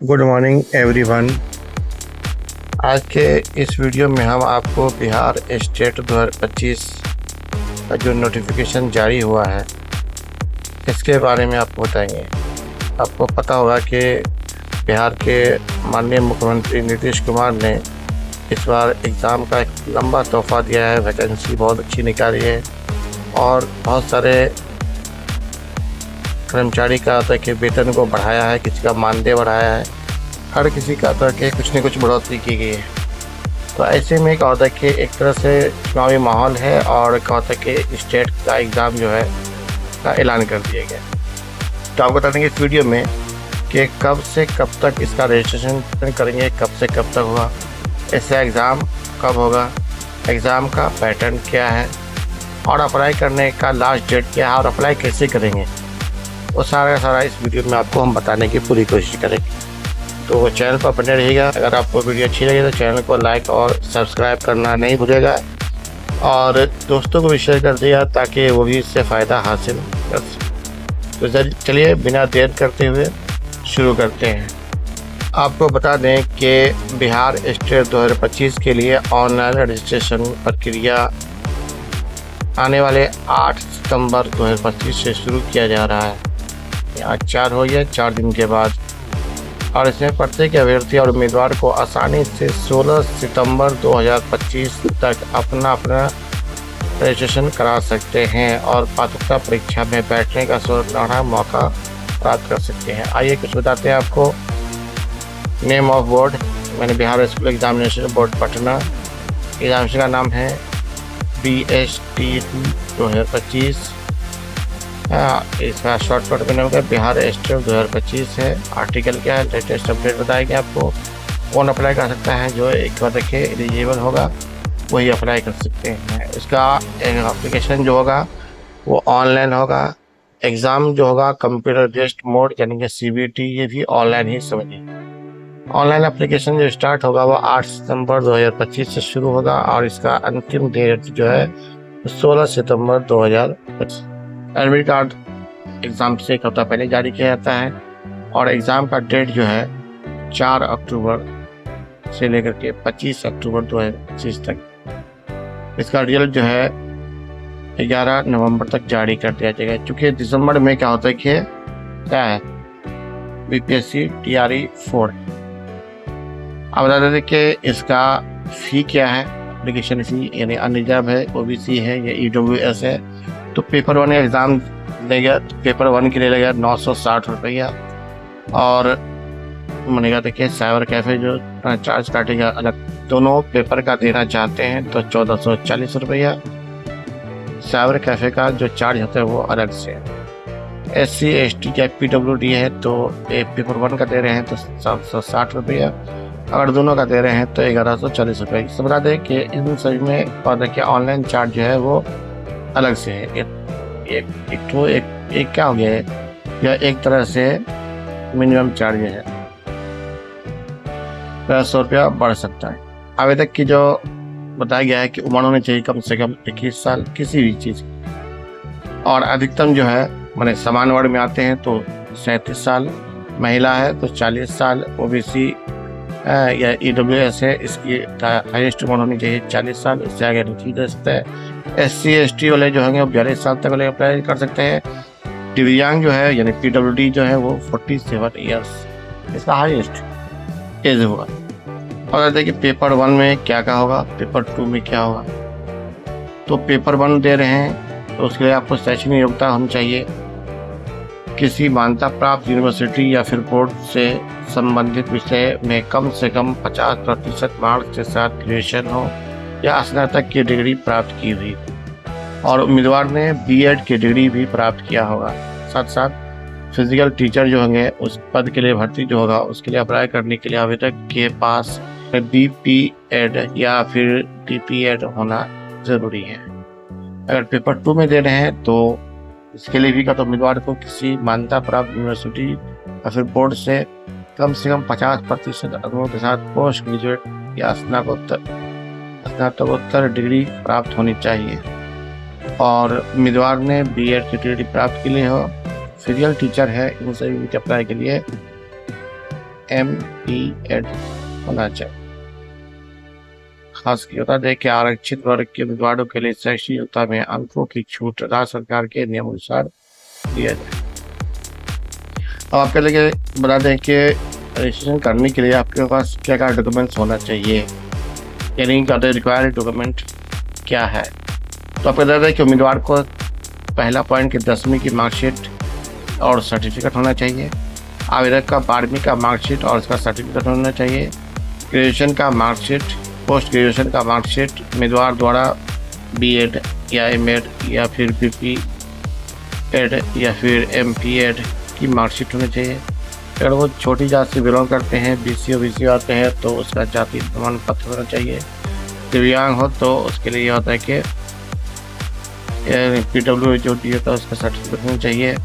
Good morning everyone. आज के इस वीडियो में हम आपको बिहार स्टेट 2025 का जो नोटिफिकेशन जारी हुआ है इसके बारे में आपको बताएंगे। आपको पता होगा कि बिहार के माननीय मुख्यमंत्री नीतीश कुमार ने इस बार एग्ज़ाम का एक लंबा तोहफा दिया है। वैकेंसी बहुत अच्छी निकाली है और बहुत सारे कर्मचारी का आता है कि वेतन को बढ़ाया है, किसी का मानदेय बढ़ाया है, हर किसी का आता है कि कुछ न कुछ बढ़ोतरी की गई है। तो ऐसे में क्या होता है कि एक तरह से चुनावी माहौल है और क्या होता है कि स्टेट का एग्ज़ाम जो है का ऐलान कर दिया गया। तो आपको बता देंगे इस वीडियो में कि कब से कब तक इसका रजिस्ट्रेशन करेंगे, कब से कब तक होगा, इसका एग्ज़ाम कब होगा, एग्ज़ाम का पैटर्न क्या है और अप्लाई करने का लास्ट डेट क्या है और अप्लाई कैसे करेंगे, वो सारा इस वीडियो में आपको हम बताने की पूरी कोशिश करेंगे। तो चैनल पर बने रहिएगा। अगर आपको वीडियो अच्छी लगे तो चैनल को लाइक और सब्सक्राइब करना नहीं भूलिएगा और दोस्तों को भी शेयर कर दिया ताकि वो भी इससे फ़ायदा हासिल कर सकें। तो चलिए बिना देर करते हुए शुरू करते हैं। आपको बता दें कि बिहार स्टेट 2025 के लिए ऑनलाइन रजिस्ट्रेशन प्रक्रिया आने वाले 8 सितंबर 2025 से शुरू किया जा रहा है। आज 4 हो गया, 4 दिन के बाद, और इसमें प्रत्येक अभ्यर्थी और उम्मीदवार को आसानी से 16 सितंबर 2025 तक अपना रजिस्ट्रेशन करा सकते हैं और पात्रता परीक्षा में बैठने का सुनहरा मौका प्राप्त कर सकते हैं। आइए कुछ बताते हैं आपको। नेम ऑफ बोर्ड, मैंने Bihar school examination board Patna, examination का नाम है BST 2025। इसका शॉर्टकट में होगा बिहार स्टेट 2025 है। आर्टिकल क्या है, लेटेस्ट अपडेट बताएंगे आपको। कौन अप्लाई कर सकता है, जो एक बार देखिए एलिजिबल होगा वही अप्लाई कर सकते हैं। इसका एप्लीकेशन जो होगा वो ऑनलाइन होगा। एग्ज़ाम जो होगा कंप्यूटर बेस्ड मोड यानी कि CBT, ये भी ऑनलाइन ही समझिए। ऑनलाइन एप्लीकेशन जो स्टार्ट होगा वो 8 सितंबर 2025 से शुरू होगा और इसका अंतिम डेट जो है 16 सितंबर 2025। एडमिट कार्ड एग्ज़ाम से एक हफ्ता पहले जारी किया जाता है और एग्ज़ाम का डेट जो है 4 अक्टूबर से लेकर के 25 अक्टूबर 2025 तक। इसका रिजल्ट जो है 11 नवंबर तक जारी कर दिया जाएगा। क्योंकि दिसंबर में क्या होता है कि क्या है BPSC TRE 4। अब बता देते कि इसका फ़ी क्या है। एप्लीकेशन फ़ी यानी अनरिजर्व है, OBC है या EWS है। तो पेपर 1 एग्ज़ाम लेगा तो पेपर 1 के लिए लगेगा 960 रुपया और मनेगा देखिए साइबर कैफ़े जो चार्ज काटेगा अलग। दोनों पेपर का देना चाहते हैं तो 1440 रुपया। साइबर कैफ़े का जो चार्ज होता है वो अलग से। SC ST या PWD है तो पेपर 1 का दे रहे हैं तो 760 रुपया, अगर दोनों का दे रहे हैं तो 1140 रुपये। इससे बता दें कि इन सभी में और देखिए ऑनलाइन चार्ज जो है वो अलग से है। एक क्या हो गया है, यह एक तरह से मिनिमम चार्ज है, 100 रुपया बढ़ सकता है। आवेदक की जो बताया गया है कि उम्र होनी चाहिए कम से कम 21 साल किसी भी चीज़ की, और अधिकतम जो है मैंने समान वर्ग में आते हैं तो 37 साल, महिला है तो 40 साल, OBC या EWS है इसकी हाईएस्ट उम्र होनी चाहिए 40 साल, इससे आगे नहीं दे सकता है। SC ST वाले जो होंगे वो 42 साल तक वाले अप्लाई कर सकते हैं। दिव्यांग जो है यानी PWD जो है वो 47 ईयर्स इसका हाईएस्ट एज होगा। और देखिए पेपर 1 में क्या होगा, पेपर 2 में क्या होगा। तो पेपर 1 दे रहे हैं तो उसके लिए आपको शैक्षणिक योग्यता होनी चाहिए, किसी मान्यता प्राप्त यूनिवर्सिटी या फिर बोर्ड से संबंधित विषय में कम से कम 50% मार्क्स के साथ ग्रेजुएशन हो या स्नातक की डिग्री प्राप्त की हुई, और उम्मीदवार ने B.Ed की डिग्री भी प्राप्त किया होगा। साथ साथ फिजिकल टीचर जो होंगे उस पद के लिए भर्ती जो होगा उसके लिए अप्लाई करने के लिए आवेदक के पास B.Ed या फिर D.Ed होना ज़रूरी है। अगर पेपर 2 में दे रहे हैं तो इसके लिए भी तो उम्मीदवार को किसी मान्यता प्राप्त यूनिवर्सिटी या फिर बोर्ड से कम 50% अंकों के साथ पोस्ट ग्रेजुएट या स्नातकोत्तर डिग्री प्राप्त होनी चाहिए, और उम्मीदवार ने B.Ed की डिग्री प्राप्त के लिए हो। फिजिकल टीचर है इन सभी अप्लाई के लिए MP एड होना चाहिए। खास होता है कि आरक्षित वर्ग के उम्मीदवारों के लिए शैक्षिक योग्यता में अंकों की छूट राज्य सरकार के नियमानुसार दिया जाए। अब आपके लिए बता दें कि रजिस्ट्रेशन करने के लिए आपके पास क्या क्या डॉक्यूमेंट्स होना चाहिए, यानी रिक्वायर्ड डॉक्यूमेंट क्या है। तो आपको बता दें कि उम्मीदवार को पहला पॉइंट की 10वीं की मार्कशीट और सर्टिफिकेट होना चाहिए। आवेदक का 12वीं का मार्कशीट और उसका सर्टिफिकेट होना चाहिए। ग्रेजुएशन का मार्कशीट, पोस्ट ग्रेजुएशन का मार्कशीट, उम्मीदवार द्वारा B.Ed या M.Ed या फिर PP.Ed या फिर MP.Ed की मार्कशीट होनी चाहिए। अगर वो छोटी जात से बिलोंग करते हैं, BC OBC आते हैं, तो उसका जाति प्रमाण पत्र होना चाहिए। दिव्यांग हो तो उसके लिए यह होता है कि PW जो डी होता है उसका सर्टिफिकेट होना चाहिए।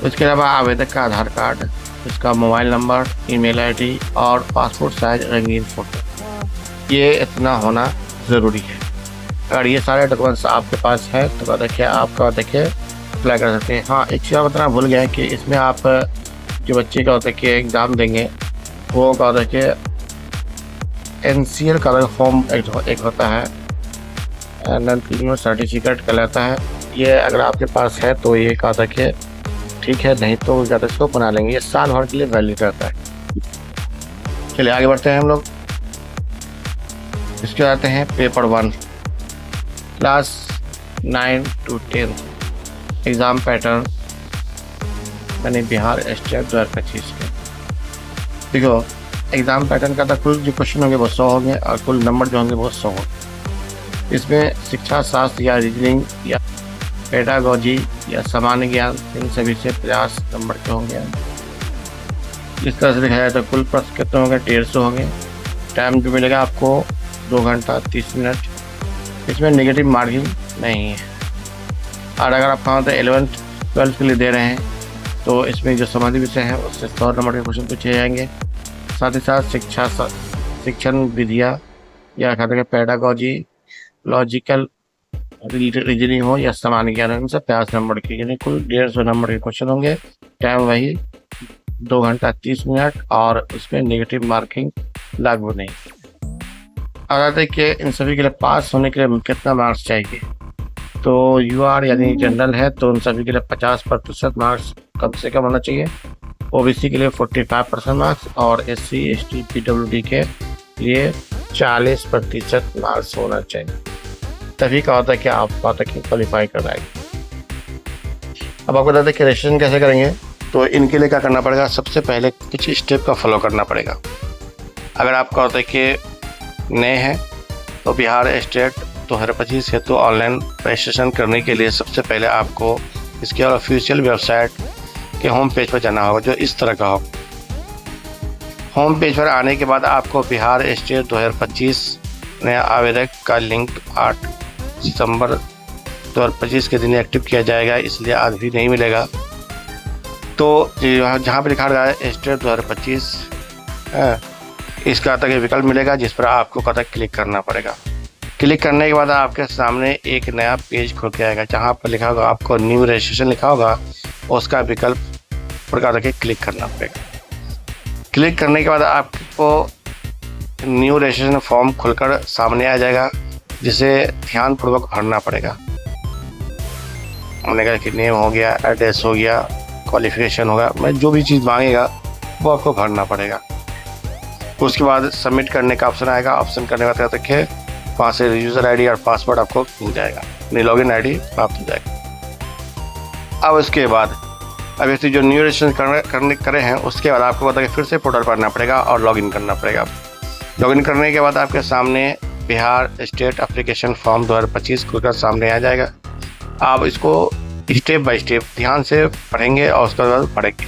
उसके अलावा आवेदक का आधार कार्ड, उसका मोबाइल नंबर, ईमेल ID और पासपोर्ट साइज रंगीन फ़ोटो, ये इतना होना ज़रूरी है। अगर ये सारे डॉक्यूमेंट्स आपके पास है तो देखिए अप्लाई कर सकते हैं। हाँ, एक चीज़ बताना भूल गया है कि इसमें आप जो बच्चे का होता है कि एग्ज़ाम देंगे वो का होता है कि NCL का फॉर्म एक होता है, नॉन क्रिमिनल सर्टिफिकेट कहलाता है। ये अगर आपके पास है तो ये कहा था कि ठीक है, नहीं तो ज़्यादा इसको बना लेंगे। ये साल भर के लिए वैलिड रहता है। चलिए आगे बढ़ते हैं हम लोग। इसके आते हैं paper 1, class 9 to 10 exam pattern, यानी बिहार स्टेट 2025 के। देखो, एग्ज़ाम पैटर्न का था कुल जो क्वेश्चन होंगे वो 100 होंगे और कुल नंबर जो होंगे वो 100 होंगे। इसमें शिक्षा शास्त्र या रीजनिंग या पेडागोजी या सामान्य ज्ञान, इन सभी से 50 नंबर के होंगे। इस तरह से दिखाया जाए तो कुल प्रश्न कितने होंगे, 150 होंगे। टाइम जो मिलेगा आपको 2 घंटा 30 मिनट। इसमें नेगेटिव मार्किंग नहीं है। और अगर आप 11th 12th के लिए दे रहे हैं तो इसमें जो संबंधित विषय हैं उससे 100 नंबर के क्वेश्चन पूछे जाएंगे। साथ ही साथ शिक्षण विधियाँ या खाते के पेडागोजी, लॉजिकल रीजनिंग हो या सामान्य ज्ञान, इनसे 50 नंबर के, यानी कुल 150 नंबर के क्वेश्चन होंगे। टाइम वही 2 घंटा 30 मिनट और उसमें नेगेटिव मार्किंग लागू नहीं। अब आते हैं कि इन सभी के लिए पास होने के लिए कितना मार्क्स चाहिए। तो UR यानी जनरल है तो उन सभी के लिए 50% मार्क्स कम से कम होना चाहिए। OBC के लिए 45% मार्क्स और SC ST PWD के लिए 40% मार्क्स होना चाहिए। तभी कहा होता है कि आप बात तक क्वालिफाई कर पाएंगे। अब आपको बताते हैं कि रजिस्ट्रेशन कैसे करेंगे। तो इनके लिए क्या करना पड़ेगा, सबसे पहले कुछ स्टेप का फॉलो करना पड़ेगा। अगर आपका होता है कि नए हैं तो बिहार स्टेट 2025 हेतु ऑनलाइन रजिस्ट्रेशन करने के लिए सबसे पहले आपको इसके ऑफिशियल वेबसाइट के होम पेज पर जाना होगा, जो इस तरह का हो। होम पेज पर आने के बाद आपको बिहार स्टेट 2025 नया आवेदक का लिंक 8 सितंबर 2025 के दिन एक्टिव किया जाएगा, इसलिए आज भी नहीं मिलेगा। तो जहाँ पर लिखा रहा है स्टेट 2025 इसका तक विकल्प मिलेगा, जिस पर आपको कतक क्लिक करना पड़ेगा। क्लिक करने के बाद आपके सामने एक नया पेज खुल के आएगा, जहाँ पर लिखा होगा आपको न्यू रजिस्ट्रेशन लिखा होगा, उसका विकल्प प्रकार के क्लिक करना पड़ेगा। क्लिक करने के बाद आपको न्यू रजिस्ट्रेशन फॉर्म खुलकर सामने आ जाएगा, जिसे ध्यानपूर्वक भरना पड़ेगा। हमने कहा कि नेम हो गया, एड्रेस हो गया, क्वालिफिकेशन होगा, मैं जो भी चीज़ मांगेगा वो आपको भरना पड़ेगा। उसके बाद सबमिट करने का ऑप्शन आएगा। ऑप्शन करने के बाद तक है वहाँ से यूज़र ID और पासवर्ड आपको मिल जाएगा, नहीं लॉगिन ID प्राप्त हो जाएगा। अब उसके बाद अब ऐसे जो न्यू रजिस्ट्रेशन करे हैं उसके बाद आपको पता है फिर से पोर्टल पर आना पड़ेगा और लॉगिन करना पड़ेगा। लॉगिन करने के बाद आपके सामने बिहार स्टेट एप्लीकेशन फॉर्म 2025 खुलकर सामने आ जाएगा। आप इसको स्टेप बाय स्टेप ध्यान से पढ़ेंगे और उसके बाद पढ़ेंगे,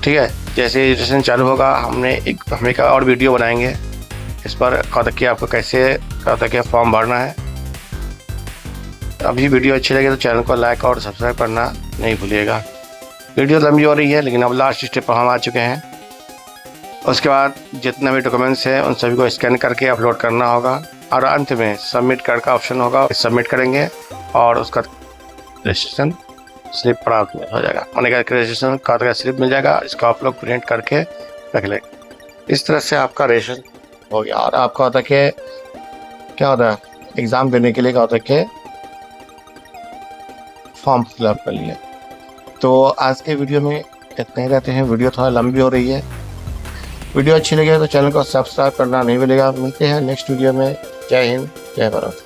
ठीक है। जैसे रजिस्ट्रेशन चालू होगा हम एक और वीडियो बनाएंगे इस पर, कहा कि आपको कैसे फॉर्म भरना है। अभी वीडियो अच्छी लगे तो चैनल को लाइक और सब्सक्राइब करना नहीं भूलिएगा। वीडियो लंबी हो रही है लेकिन अब लास्ट स्टेप पर हम आ चुके हैं। उसके बाद जितने भी डॉक्यूमेंट्स हैं उन सभी को स्कैन करके अपलोड करना होगा और अंत में सबमिट कर का ऑप्शन होगा, सबमिट करेंगे और उसका रजिस्ट्रेशन स्लिप प्राप्त हो जाएगा, मैंने कहा ग्रेजुएशन का स्लिप मिल जाएगा, इसका आप लोग प्रिंट करके रख लें। इस तरह से आपका रजिस्ट्रेशन हो गया। और आपका होता है कि क्या होता है, एग्ज़ाम देने के लिए क्या होता है कि फॉर्म फिलअप कर लिए। तो आज के वीडियो में इतने ही रहते हैं, वीडियो थोड़ा लंबी हो रही है। वीडियो अच्छी लगे तो चैनल को सब्सक्राइब करना नहीं भूलिएगा। मिलते हैं नेक्स्ट वीडियो में। जय हिंद, जय भारत।